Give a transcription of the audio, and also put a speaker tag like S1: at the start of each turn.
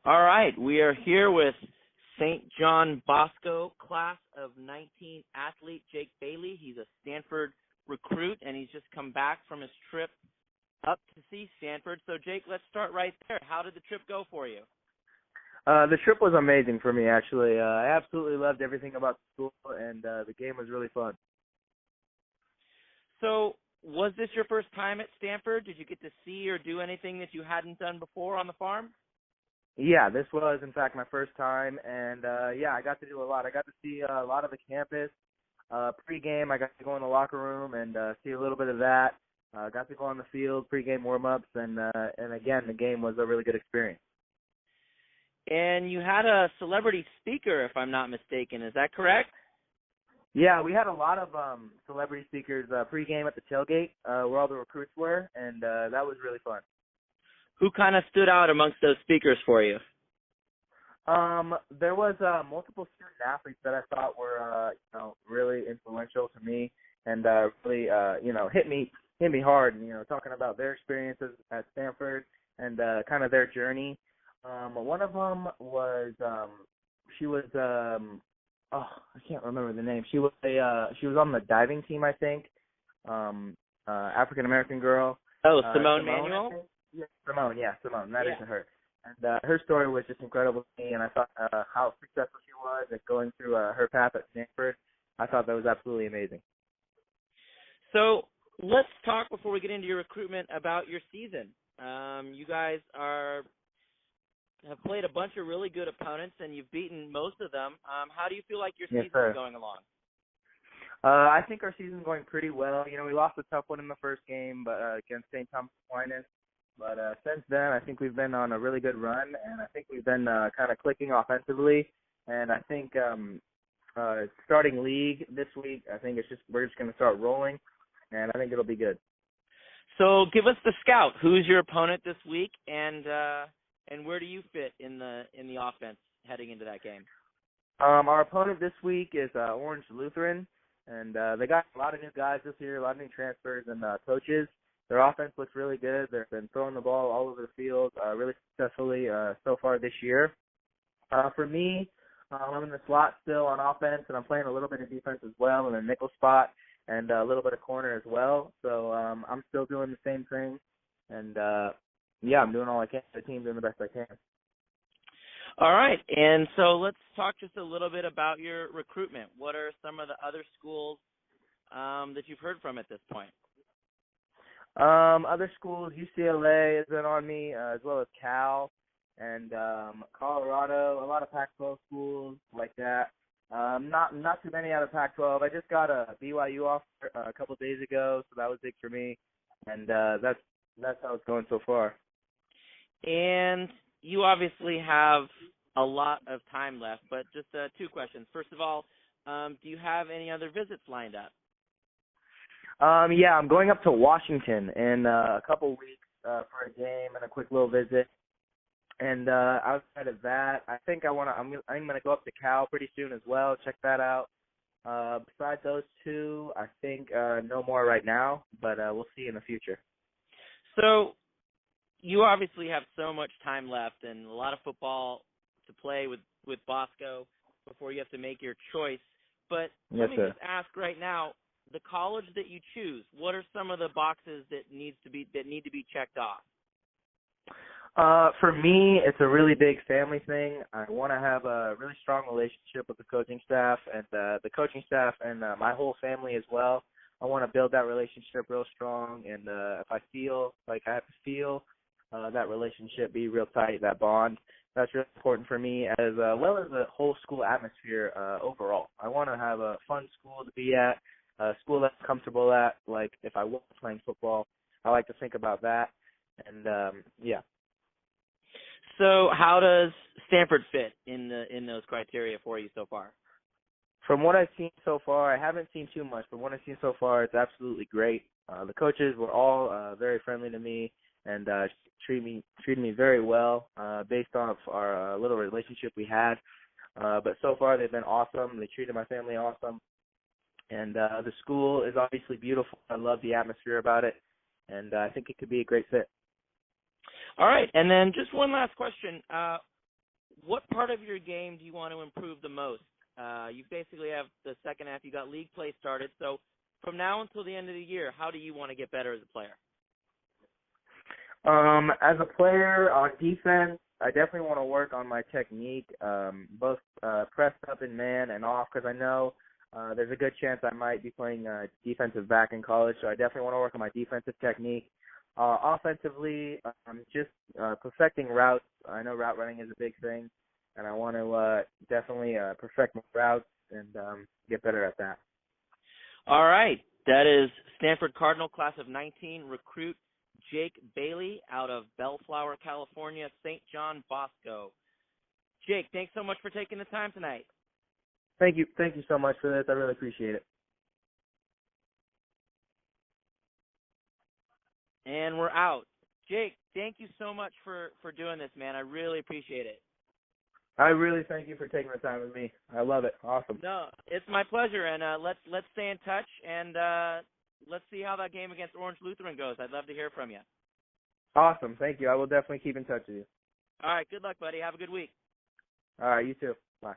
S1: All right, we are here with St. John Bosco class of 19 athlete Jake Bailey. He's a Stanford recruit, and he's just come back from his trip up to see Stanford. So, Jake, let's start right there. How did the trip go for you?
S2: The trip was amazing for me, actually. I absolutely loved everything about the school, and the game was really fun.
S1: So, was this your first time at Stanford? Did you get to see or do anything that you hadn't done before on the farm?
S2: Yeah, this was, in fact, my first time, and I got to do a lot. I got to see a lot of the campus. Pre-game, I got to go in the locker room and see a little bit of that. Got to go on the field, pre-game warm-ups, and again, the game was a really good experience.
S1: And you had a celebrity speaker, if I'm not mistaken. Is that correct?
S2: Yeah, we had a lot of celebrity speakers pre-game at the tailgate where all the recruits were, and that was really fun.
S1: Who kind of stood out amongst those speakers for you?
S2: There was multiple student athletes that I thought were really influential to me and really hit me hard, talking about their experiences at Stanford and kind of their journey. One of them was she was I can't remember the name. She was on the diving team, I think. African American girl.
S1: Oh, Simone Manuel?
S2: Yeah, Simone. That is her. And her story was just incredible to me, and I thought how successful she was at going through her path at Stanford. I thought that was absolutely amazing.
S1: So let's talk before we get into your recruitment about your season. You guys have played a bunch of really good opponents, and you've beaten most of them. How do you feel like your season is going along?
S2: I think our season's going pretty well. We lost a tough one in the first game, but against St. Thomas Aquinas. But since then, I think we've been on a really good run, and I think we've been kind of clicking offensively. And I think starting league this week, I think we're just going to start rolling, and I think it'll be good.
S1: So give us the scout. Who's your opponent this week, and where do you fit in the offense heading into that game?
S2: Our opponent this week is Orange Lutheran, and they got a lot of new guys this year, a lot of new transfers and coaches. Their offense looks really good. They've been throwing the ball all over the field really successfully so far this year. For me, I'm in the slot still on offense, and I'm playing a little bit of defense as well in a nickel spot and a little bit of corner as well. So I'm still doing the same thing, and I'm doing all I can. The team's doing the best I can.
S1: All right, and so let's talk just a little bit about your recruitment. What are some of the other schools that you've heard from at this point?
S2: Other schools, UCLA has been on me, as well as Cal and Colorado, a lot of Pac-12 schools like that. Not too many out of Pac-12. I just got a BYU offer a couple of days ago, so that was big for me, and that's how it's going so far.
S1: And you obviously have a lot of time left, but just two questions. First of all, do you have any other visits lined up?
S2: I'm going up to Washington in a couple weeks for a game and a quick little visit. And outside of that, I think I'm going to go up to Cal pretty soon as well. Check that out. Besides those two, I think no more right now, but we'll see in the future.
S1: So you obviously have so much time left and a lot of football to play with Bosco before you have to make your choice. But let me just ask right now, the college that you choose, what are some of the boxes that need to be checked off?
S2: For me, it's a really big family thing. I want to have a really strong relationship with the coaching staff and my whole family as well. I want to build that relationship real strong, and if I feel like I have to feel that relationship be real tight, that bond, that's really important for me, as well as the whole school atmosphere overall. I want to have a fun school to be at, a school that's comfortable at. Like if I was playing football, I like to think about that, and
S1: So how does Stanford fit in those criteria for you so far?
S2: From what I've seen so far, I haven't seen too much, but what I've seen so far, it's absolutely great. The coaches were all very friendly to me and treated me very well based off our little relationship we had. But so far, they've been awesome. They treated my family awesome. And the school is obviously beautiful. I love the atmosphere about it, and I think it could be a great fit.
S1: All right, and then just one last question. what part of your game do you want to improve the most? You basically have the second half. You got league play started. So from now until the end of the year, how do you want to get better as a player?
S2: As a player on defense, I definitely want to work on my technique, both pressed up in man and off, because I know there's a good chance I might be playing defensive back in college, so I definitely want to work on my defensive technique. Offensively, just perfecting routes. I know route running is a big thing, and I want to definitely perfect my routes and get better at that.
S1: All right. That is Stanford Cardinal class of 19 recruit Jake Bailey out of Bellflower, California, St. John Bosco. Jake, thanks so much for taking the time tonight.
S2: Thank you. Thank you so much for this. I really appreciate it.
S1: And we're out. Jake, thank you so much for doing this, man. I really appreciate it.
S2: I really thank you for taking the time with me. I love it. Awesome.
S1: No, it's my pleasure, and let's stay in touch, and let's see how that game against Orange Lutheran goes. I'd love to hear from you.
S2: Awesome. Thank you. I will definitely keep in touch with you.
S1: All right. Good luck, buddy. Have a good week.
S2: All right. You too. Bye.